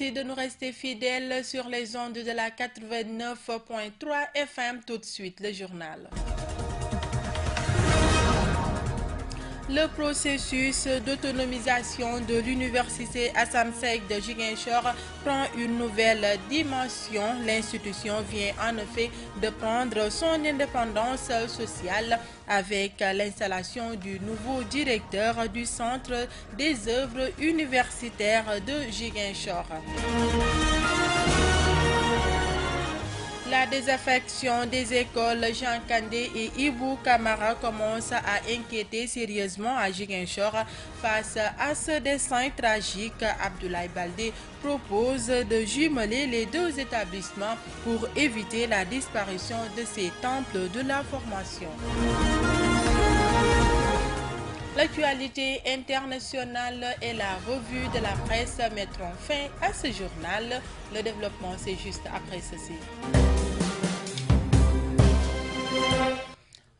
Merci de nous rester fidèles sur les ondes de la 89.3 FM. Tout de suite, le journal. Le processus d'autonomisation de l'université Assane Seck de Ziguinchor prend une nouvelle dimension. L'institution vient en effet de prendre son indépendance sociale avec l'installation du nouveau directeur du Centre des œuvres universitaires de Ziguinchor. La désaffection des écoles Jean Kandé et Ibou Kamara commence à inquiéter sérieusement à Ziguinchor. Face à ce destin tragique, Abdoulaye Baldé propose de jumeler les deux établissements pour éviter la disparition de ces temples de la formation. L'actualité internationale et la revue de la presse mettront fin à ce journal. Le développement, c'est juste après ceci.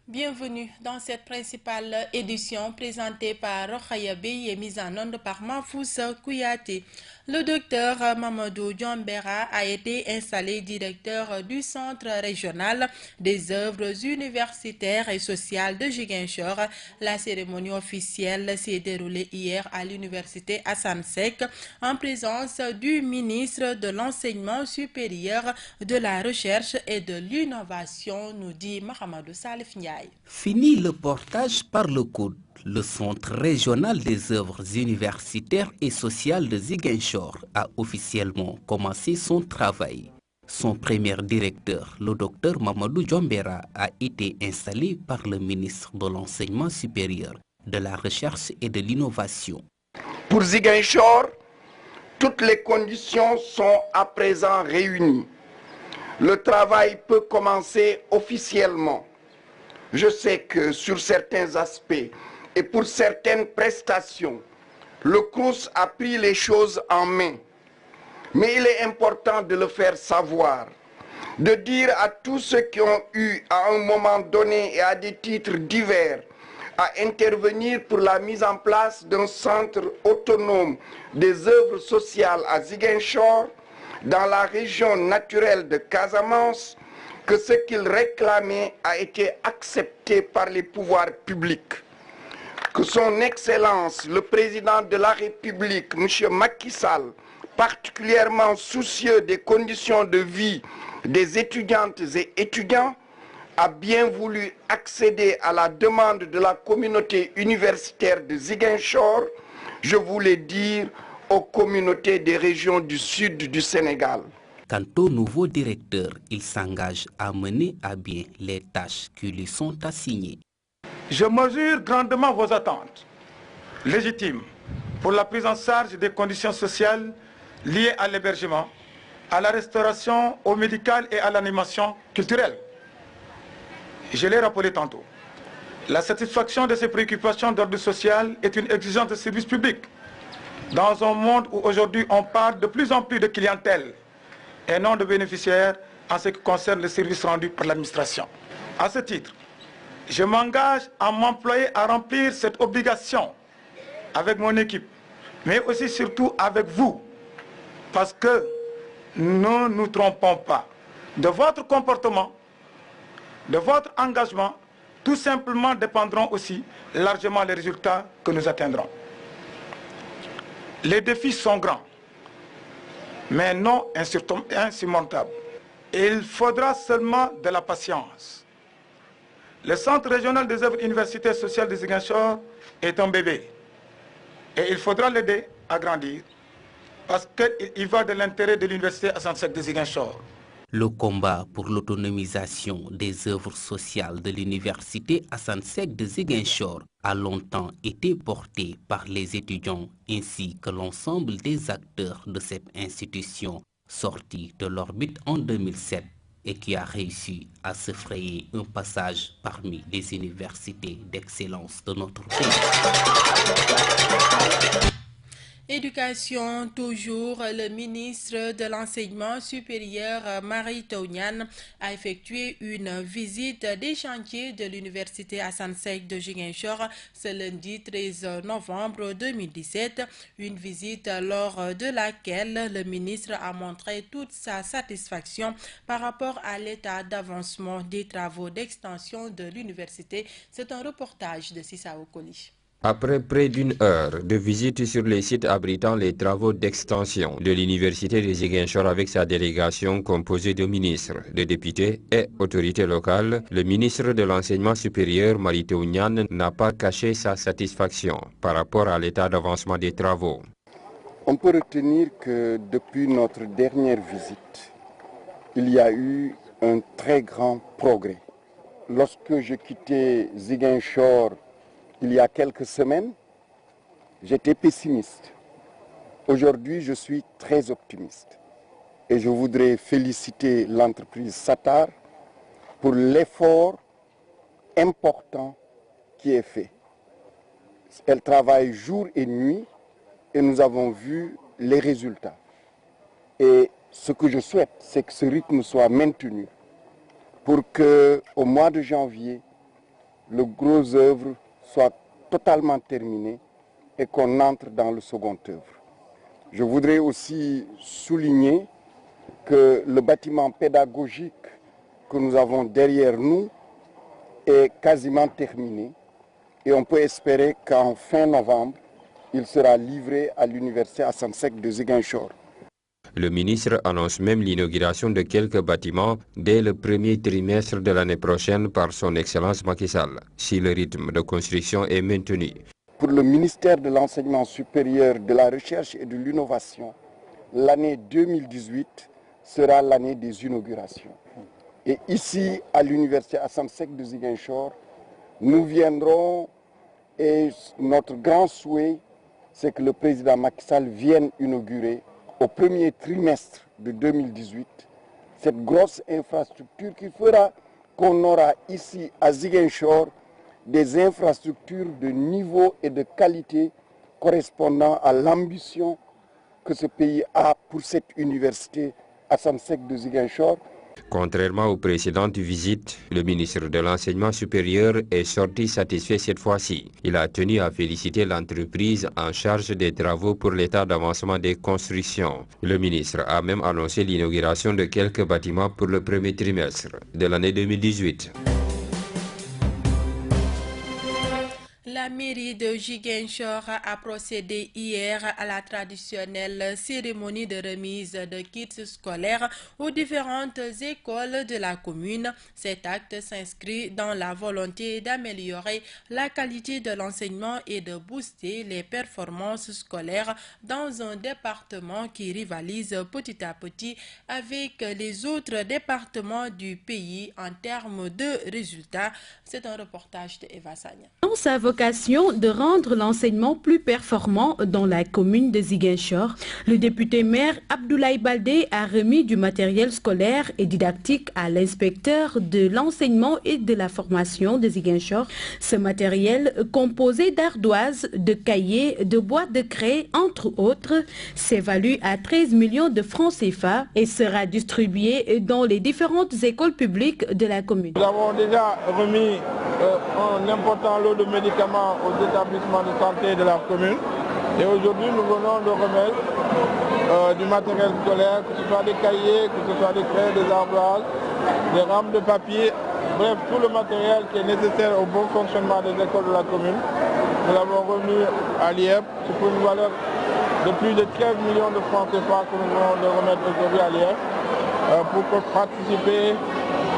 Bienvenue dans cette principale édition présentée par Rokhaya Bey et mise en onde par Mahfous Kouyaté. Le docteur Mamadou Djombera a été installé directeur du Centre régional des œuvres universitaires et sociales de Ziguinchor. La cérémonie officielle s'est déroulée hier à l'université Assane Seck en présence du ministre de l'Enseignement supérieur, de la Recherche et de l'Innovation, nous dit Mahamadou Salif Ndiaye. Fini le portage par le coude. Le Centre régional des œuvres universitaires et sociales de Ziguinchor a officiellement commencé son travail. Son premier directeur, le docteur Mamadou Djombera, a été installé par le ministre de l'Enseignement supérieur, de la Recherche et de l'Innovation. Pour Ziguinchor, toutes les conditions sont à présent réunies. Le travail peut commencer officiellement. Je sais que sur certains aspects et pour certaines prestations, le CROUS a pris les choses en main. Mais il est important de le faire savoir, de dire à tous ceux qui ont eu à un moment donné et à des titres divers à intervenir pour la mise en place d'un centre autonome des œuvres sociales à Ziguinchor, dans la région naturelle de Casamance, que ce qu'ils réclamaient a été accepté par les pouvoirs publics. Que son Excellence, le président de la République, M. Macky Sall, particulièrement soucieux des conditions de vie des étudiantes et étudiants, a bien voulu accéder à la demande de la communauté universitaire de Ziguinchor, je voulais dire aux communautés des régions du sud du Sénégal. Quant au nouveau directeur, il s'engage à mener à bien les tâches qui lui sont assignées. Je mesure grandement vos attentes légitimes pour la prise en charge des conditions sociales liées à l'hébergement, à la restauration, au médical et à l'animation culturelle. Je l'ai rappelé tantôt. La satisfaction de ces préoccupations d'ordre social est une exigence de service public. Dans un monde où aujourd'hui on parle de plus en plus de clientèle et non de bénéficiaires en ce qui concerne les services rendus par l'administration. À ce titre, je m'engage à m'employer à remplir cette obligation avec mon équipe, mais aussi surtout avec vous, parce que ne nous trompons pas. De votre comportement, de votre engagement, tout simplement dépendront aussi largement les résultats que nous atteindrons. Les défis sont grands, mais non insurmontables. Il faudra seulement de la patience. Le Centre régional des œuvres universitaires sociales de Ziguinchor est un bébé. Et il faudra l'aider à grandir, parce qu'il va de l'intérêt de l'université Assane Seck de Ziguinchor. Le combat pour l'autonomisation des œuvres sociales de l'université Assane Seck de Ziguinchor a longtemps été porté par les étudiants ainsi que l'ensemble des acteurs de cette institution sortie de l'orbite en 2007 et qui a réussi à se frayer un passage parmi les universités d'excellence de notre pays. Éducation, toujours, le ministre de l'Enseignement supérieur, Mary Teuw Niane, a effectué une visite des chantiers de l'Université Assane Seck de Ziguinchor ce lundi 13 novembre 2017. Une visite lors de laquelle le ministre a montré toute sa satisfaction par rapport à l'état d'avancement des travaux d'extension de l'université. C'est un reportage de Sissa Okoli. Après près d'une heure de visite sur les sites abritant les travaux d'extension de l'université de Ziguinchor avec sa délégation composée de ministres, de députés et autorités locales, le ministre de l'Enseignement supérieur, Mary Teuw Niane, n'a pas caché sa satisfaction par rapport à l'état d'avancement des travaux. On peut retenir que depuis notre dernière visite, il y a eu un très grand progrès. Lorsque je quittais Ziguinchor, il y a quelques semaines, j'étais pessimiste. Aujourd'hui, je suis très optimiste. Et je voudrais féliciter l'entreprise Satar pour l'effort important qui est fait. Elle travaille jour et nuit et nous avons vu les résultats. Et ce que je souhaite, c'est que ce rythme soit maintenu pour qu'au mois de janvier, le gros œuvre soit totalement terminé et qu'on entre dans le second œuvre. Je voudrais aussi souligner que le bâtiment pédagogique que nous avons derrière nous est quasiment terminé et on peut espérer qu'en fin novembre, il sera livré à l'université Assane Seck de Ziguinchor. Le ministre annonce même l'inauguration de quelques bâtiments dès le premier trimestre de l'année prochaine par son Excellence Macky Sall, si le rythme de construction est maintenu. Pour le ministère de l'Enseignement supérieur, de la Recherche et de l'Innovation, l'année 2018 sera l'année des inaugurations. Et ici, à l'université Assane Seck de Ziguinchor, nous viendrons et notre grand souhait, c'est que le président Macky Sall vienne inaugurer au premier trimestre de 2018, cette grosse infrastructure qui fera qu'on aura ici à Ziguinchor des infrastructures de niveau et de qualité correspondant à l'ambition que ce pays a pour cette université Assane Seck de Ziguinchor. Contrairement aux précédentes visites, le ministre de l'Enseignement supérieur est sorti satisfait cette fois-ci. Il a tenu à féliciter l'entreprise en charge des travaux pour l'état d'avancement des constructions. Le ministre a même annoncé l'inauguration de quelques bâtiments pour le premier trimestre de l'année 2018. La mairie de Ziguinchor a procédé hier à la traditionnelle cérémonie de remise de kits scolaires aux différentes écoles de la commune. Cet acte s'inscrit dans la volonté d'améliorer la qualité de l'enseignement et de booster les performances scolaires dans un département qui rivalise petit à petit avec les autres départements du pays en termes de résultats. C'est un reportage de Eva Sagna. Dans sa vocation de rendre l'enseignement plus performant dans la commune de Ziguinchor, le député maire Abdoulaye Baldé a remis du matériel scolaire et didactique à l'inspecteur de l'enseignement et de la formation de Ziguinchor. Ce matériel, composé d'ardoises, de cahiers, de boîtes de craie, entre autres, s'évalue à 13 millions de francs CFA et sera distribué dans les différentes écoles publiques de la commune. Nous avons déjà remis un important lot de médicaments aux établissements de santé de la commune. Et aujourd'hui, nous venons de remettre du matériel scolaire, que ce soit des cahiers, que ce soit des craies, des ardoises, des rames de papier, bref, tout le matériel qui est nécessaire au bon fonctionnement des écoles de la commune. Nous l'avons remis à l'IEP, c'est pour une valeur de plus de 13 millions de francs CFA que nous venons de remettre aujourd'hui à l'IEP pour participer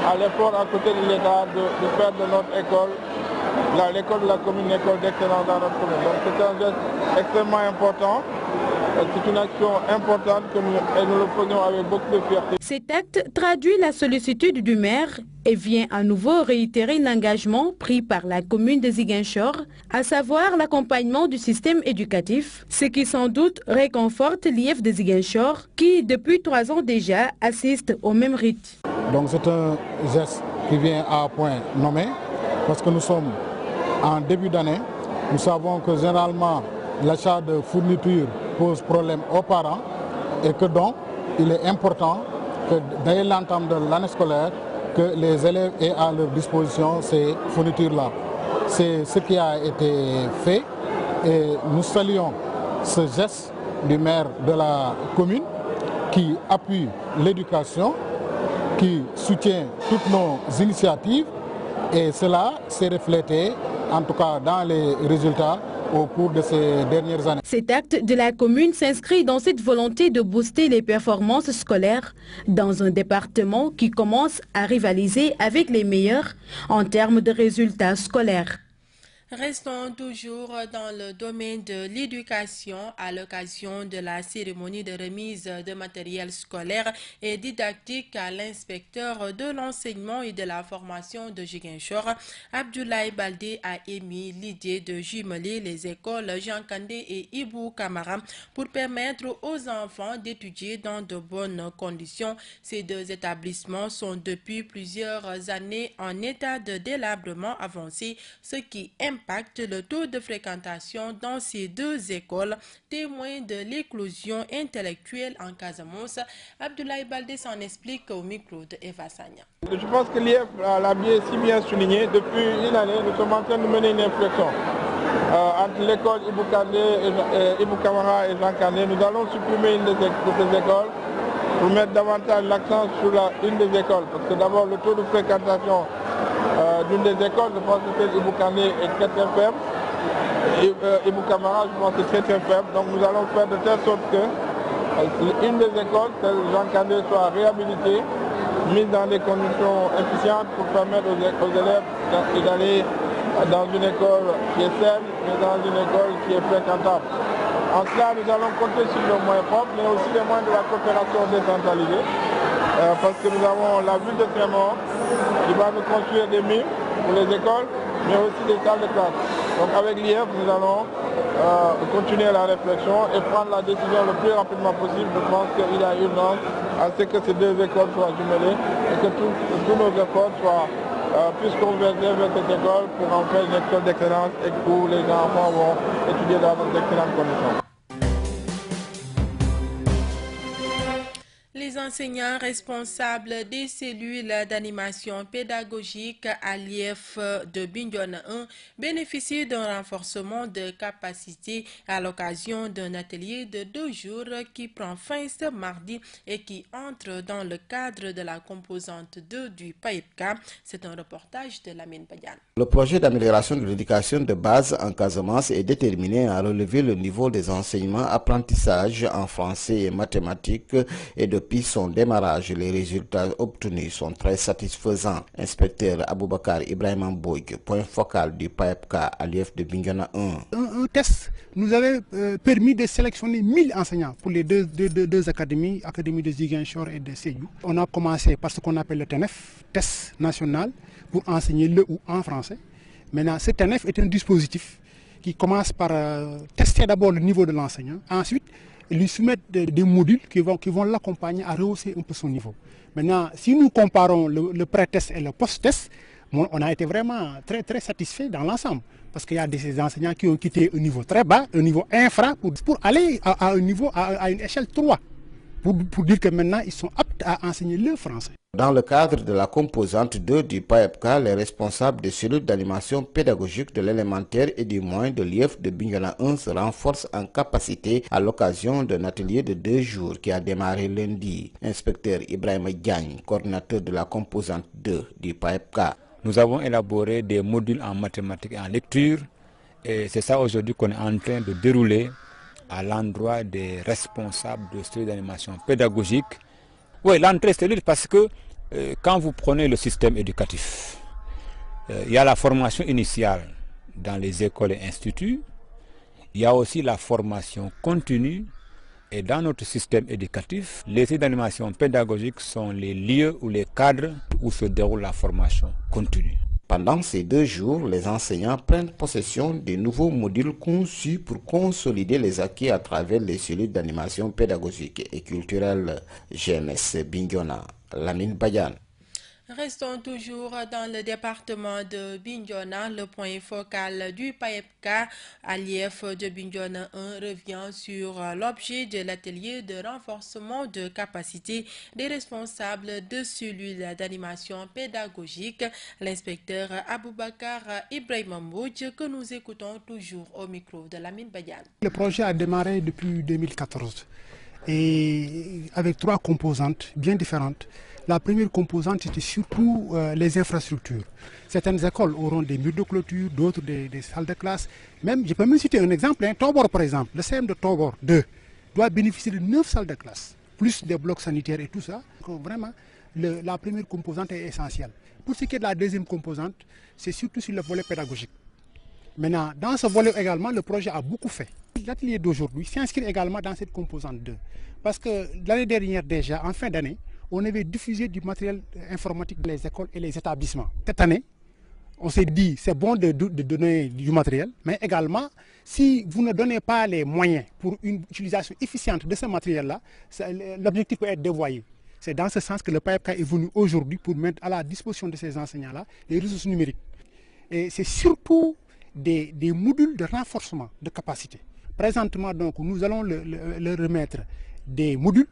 à l'effort à côté de l'État de faire de notre école l'école de la commune, une école d'excellence dans notre commune. Donc c'est un geste extrêmement important. C'est une action importante que nous le faisons avec beaucoup de fierté. Cet acte traduit la sollicitude du maire et vient à nouveau réitérer l'engagement pris par la commune de Ziguinchor, à savoir l'accompagnement du système éducatif, ce qui sans doute réconforte l'IEF de Ziguinchor qui, depuis 3 ans déjà, assiste au même rite. Donc c'est un geste qui vient à point nommé, parce que nous sommes en début d'année. Nous savons que généralement l'achat de fournitures pose problème aux parents et que donc il est important que dès l'entame de l'année scolaire, que les élèves aient à leur disposition ces fournitures-là. C'est ce qui a été fait et nous saluons ce geste du maire de la commune qui appuie l'éducation, qui soutient toutes nos initiatives et cela s'est reflété en tout cas dans les résultats au cours de ces dernières années. Cet acte de la commune s'inscrit dans cette volonté de booster les performances scolaires dans un département qui commence à rivaliser avec les meilleurs en termes de résultats scolaires. Restons toujours dans le domaine de l'éducation à l'occasion de la cérémonie de remise de matériel scolaire et didactique à l'inspecteur de l'enseignement et de la formation de Ziguinchor. Abdoulaye Baldé a émis l'idée de jumeler les écoles Jean Kandé et Ibou Kamara pour permettre aux enfants d'étudier dans de bonnes conditions. Ces deux établissements sont depuis plusieurs années en état de délabrement avancé, ce qui impacte le taux de fréquentation dans ces deux écoles, témoin de l'éclosion intellectuelle en Casamance. Abdoulaye Baldé s'en explique au micro de Eva Sagna. Je pense que l'IEF l'a si bien souligné. Depuis une année, nous sommes en train de mener une réflexion. Entre l'école Ibou Kamara et Jean Kandé, nous allons supprimer une de ces écoles pour mettre davantage l'accent sur une des écoles. Parce que d'abord, le taux de fréquentation d'une des écoles, je pense que c'est Ibou Kandé est très faible. Ibou Kamara, je pense que c'est très faible. Donc nous allons faire de telle sorte que une des écoles, celle de Jean Kandé, soit réhabilitée, mise dans des conditions efficientes pour permettre aux élèves d'aller dans une école qui est saine, mais dans une école qui est fréquentable. En cela, nous allons compter sur nos moyens propres, mais aussi les moyens de la coopération décentralisée, parce que nous avons la ville de Trémont qui va nous construire des murs pour les écoles, mais aussi des salles de classe. Donc avec l'IEF, nous allons continuer la réflexion et prendre la décision le plus rapidement possible. Je pense qu'il y a urgence à ce que ces deux écoles soient jumelées et que tous nos efforts puissent converger vers cette école pour en faire une école d'excellence et où les enfants vont étudier dans d'excellentes conditions. Les enseignants responsables des cellules d'animation pédagogique à l'IEF de Bignona 1 bénéficient d'un renforcement de capacité à l'occasion d'un atelier de 2 jours qui prend fin ce mardi et qui entre dans le cadre de la composante 2 du PAEPCA. C'est un reportage de Lamine Badiane. Le projet d'amélioration de l'éducation de base en Casamance est déterminé à relever le niveau des enseignements apprentissage en français et mathématiques et depuis son démarrage, les résultats obtenus sont très satisfaisants. Inspecteur Aboubakar Ibrahim Bouyk, point focal du PAEPCA à l'IEF de Bignona 1. Un test nous avait permis de sélectionner 1000 enseignants pour les deux académies, Académie de Ziguinchor et de Sédhiou. On a commencé par ce qu'on appelle le TNF, test national, pour enseigner le ou en français. Maintenant, ce TNF est un dispositif qui commence par tester d'abord le niveau de l'enseignant, ensuite lui soumettre des modules qui vont l'accompagner à rehausser un peu son niveau. Maintenant, si nous comparons le pré-test et le post-test, on a été vraiment très satisfait dans l'ensemble. Parce qu'il y a des enseignants qui ont quitté un niveau très bas, un niveau infra, pour aller à un niveau, à une échelle 3. Pour dire que maintenant, ils sont aptes à enseigner le français. Dans le cadre de la composante 2 du PAEPCA, les responsables des cellules d'animation pédagogique de l'élémentaire et du moyen de l'IEF de Bignona 1 se renforcent en capacité à l'occasion d'un atelier de 2 jours qui a démarré lundi. Inspecteur Ibrahim Diagne, coordinateur de la composante 2 du PAEPCA. Nous avons élaboré des modules en mathématiques et en lecture et c'est ça aujourd'hui qu'on est en train de dérouler à l'endroit des responsables de cellules d'animation pédagogique. Oui, l'entrée c'est libre parce que quand vous prenez le système éducatif, il y a la formation initiale dans les écoles et instituts, il y a aussi la formation continue et dans notre système éducatif, les cellules d'animation pédagogique sont les lieux ou les cadres où se déroule la formation continue. Pendant ces 2 jours, les enseignants prennent possession des nouveaux modules conçus pour consolider les acquis à travers les cellules d'animation pédagogique et culturelle GMS Bignona. Lamine Badiane. Restons toujours dans le département de Bignona. Le point focal du PAEPCA à l'IF de Bignona 1 revient sur l'objet de l'atelier de renforcement de capacité des responsables de cellules d'animation pédagogique, l'inspecteur Aboubakar Ibrahim Mbouch, que nous écoutons toujours au micro de Lamine Badiane. Le projet a démarré depuis 2014 et avec 3 composantes bien différentes. La première composante, c'était surtout les infrastructures. Certaines écoles auront des murs de clôture, d'autres des salles de classe. Même, je peux même citer un exemple, Tobor par exemple. Le CM de Tobor 2 doit bénéficier de 9 salles de classe, plus des blocs sanitaires et tout ça. Donc, vraiment, la première composante est essentielle. Pour ce qui est de la deuxième composante, c'est surtout sur le volet pédagogique. Maintenant, dans ce volet également, le projet a beaucoup fait. L'atelier d'aujourd'hui s'inscrit également dans cette composante 2. Parce que l'année dernière déjà, en fin d'année, on avait diffusé du matériel informatique dans les écoles et les établissements. Cette année, on s'est dit c'est bon de donner du matériel, mais également, si vous ne donnez pas les moyens pour une utilisation efficiente de ce matériel-là, l'objectif peut être dévoyé. C'est dans ce sens que le PAEPCA est venu aujourd'hui pour mettre à la disposition de ces enseignants-là les ressources numériques. Et c'est surtout des modules de renforcement de capacité. Présentement, donc, nous allons leur remettre des modules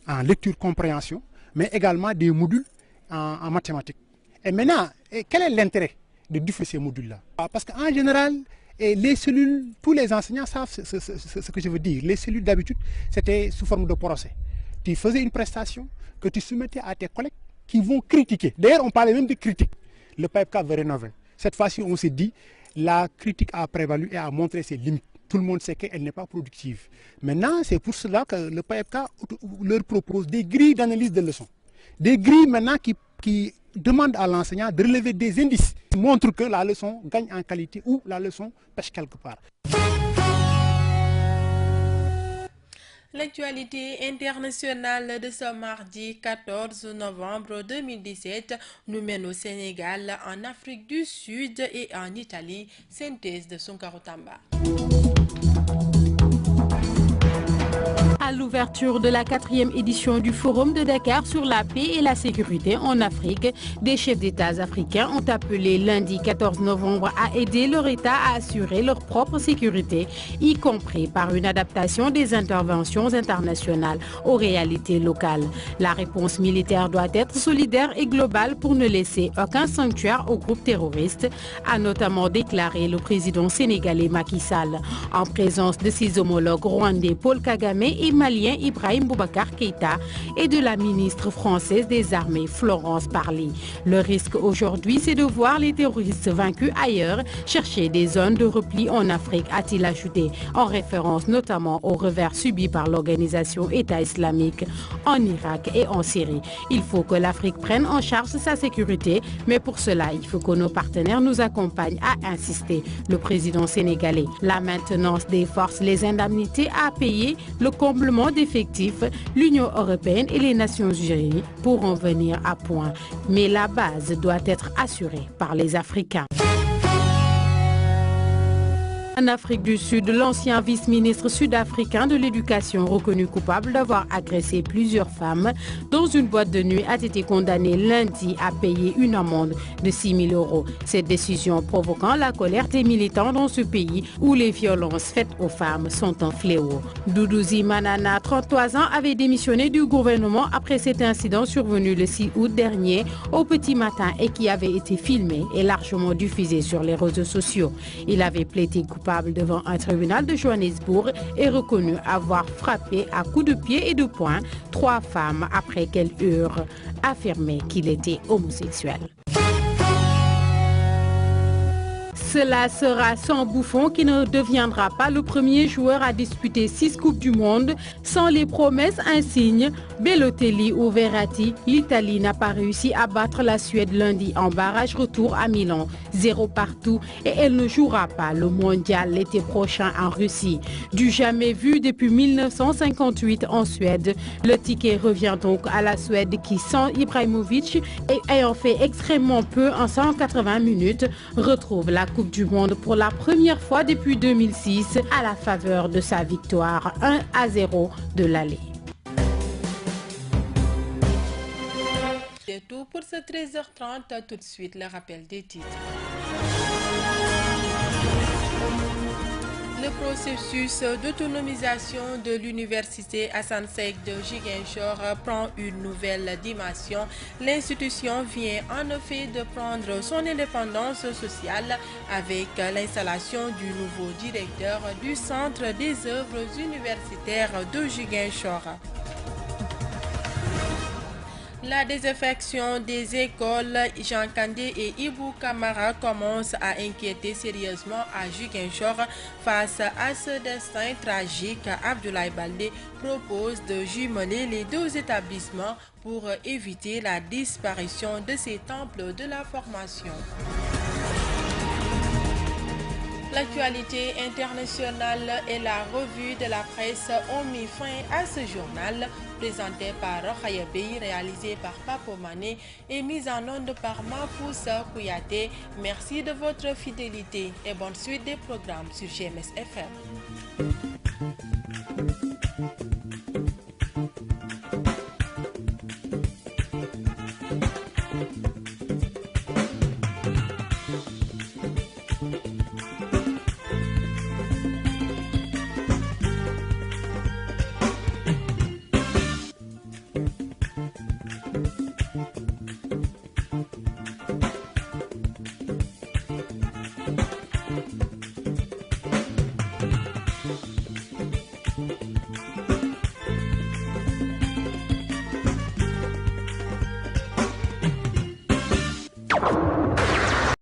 en lecture-compréhension, mais également des modules en mathématiques. Et maintenant, quel est l'intérêt de diffuser ces modules-là? Parce qu'en général, les cellules, tous les enseignants savent ce que je veux dire. Les cellules d'habitude, c'était sous forme de procès. Tu faisais une prestation que tu soumettais à tes collègues qui vont critiquer. D'ailleurs, on parlait même de critique. Le PAEPCA veut rénover. Cette fois-ci, on s'est dit, la critique a prévalu et a montré ses limites. Tout le monde sait qu'elle n'est pas productive. Maintenant, c'est pour cela que le PAEPCA leur propose des grilles d'analyse de leçons. Des grilles maintenant qui demandent à l'enseignant de relever des indices qui montrent que la leçon gagne en qualité ou la leçon pêche quelque part. L'actualité internationale de ce mardi 14 novembre 2017 nous mène au Sénégal, en Afrique du Sud et en Italie. Synthèse de Sonkaro Tamba. À l'ouverture de la 4e édition du Forum de Dakar sur la paix et la sécurité en Afrique, des chefs d'État africains ont appelé lundi 14 novembre à aider leur État à assurer leur propre sécurité, y compris par une adaptation des interventions internationales aux réalités locales. La réponse militaire doit être solidaire et globale pour ne laisser aucun sanctuaire aux groupes terroristes, a notamment déclaré le président sénégalais Macky Sall, en présence de ses homologues rwandais Paul Kagame et malien Ibrahim Boubacar Keïta et de la ministre française des Armées Florence Parly. Le risque aujourd'hui, c'est de voir les terroristes vaincus ailleurs chercher des zones de repli en Afrique, a-t-il ajouté, en référence notamment aux revers subis par l'organisation État islamique en Irak et en Syrie. Il faut que l'Afrique prenne en charge sa sécurité, mais pour cela, il faut que nos partenaires nous accompagnent, a insisté le président sénégalais. La maintenance des forces, les indemnités à payer, le comblement d'effectifs, l'Union européenne et les Nations unies pourront venir à point. Mais la base doit être assurée par les Africains. En Afrique du Sud, l'ancien vice-ministre sud-africain de l'Éducation, reconnu coupable d'avoir agressé plusieurs femmes dans une boîte de nuit, a été condamné lundi à payer une amende de 6 000 €. Cette décision provoquant la colère des militants dans ce pays où les violences faites aux femmes sont un fléau. Doudouzi Manana, 33 ans, avait démissionné du gouvernement après cet incident survenu le 6 août dernier au petit matin et qui avait été filmé et largement diffusé sur les réseaux sociaux. Il avait plaidé coupable devant un tribunal de Johannesburg et reconnu avoir frappé à coups de pied et de poing 3 femmes après qu'elles eurent affirmé qu'il était homosexuel. Cela sera sans Buffon qui ne deviendra pas le premier joueur à disputer 6 Coupes du Monde. Sans les promesses insignes, Balotelli ou Verratti, l'Italie n'a pas réussi à battre la Suède lundi en barrage retour à Milan, 0 partout, et elle ne jouera pas le mondial l'été prochain en Russie. Du jamais vu depuis 1958 en Suède, le ticket revient donc à la Suède qui, sans Ibrahimovic et ayant fait extrêmement peu en 180 minutes, retrouve la Coupe du Monde pour la première fois depuis 2006 à la faveur de sa victoire 1-0 de l'aller. C'est tout pour 13h30, tout de suite le rappel des titres. Le processus d'autonomisation de l'université Assane Seck de Ziguinchor prend une nouvelle dimension. L'institution vient en effet de prendre son indépendance sociale avec l'installation du nouveau directeur du Centre des œuvres universitaires de Ziguinchor. La désaffection des écoles Jean Kandé et Ibou Kamara commence à inquiéter sérieusement à Ziguinchor. Face à ce destin tragique, Abdoulaye Baldé propose de jumeler les deux établissements pour éviter la disparition de ces temples de la formation. L'actualité internationale et la revue de la presse ont mis fin à ce journal présenté par Rokhaya Bey, réalisé par Papo Mané et mis en onde par Mahfouza Kouyaté. Merci de votre fidélité et bonne suite des programmes sur GMS FM.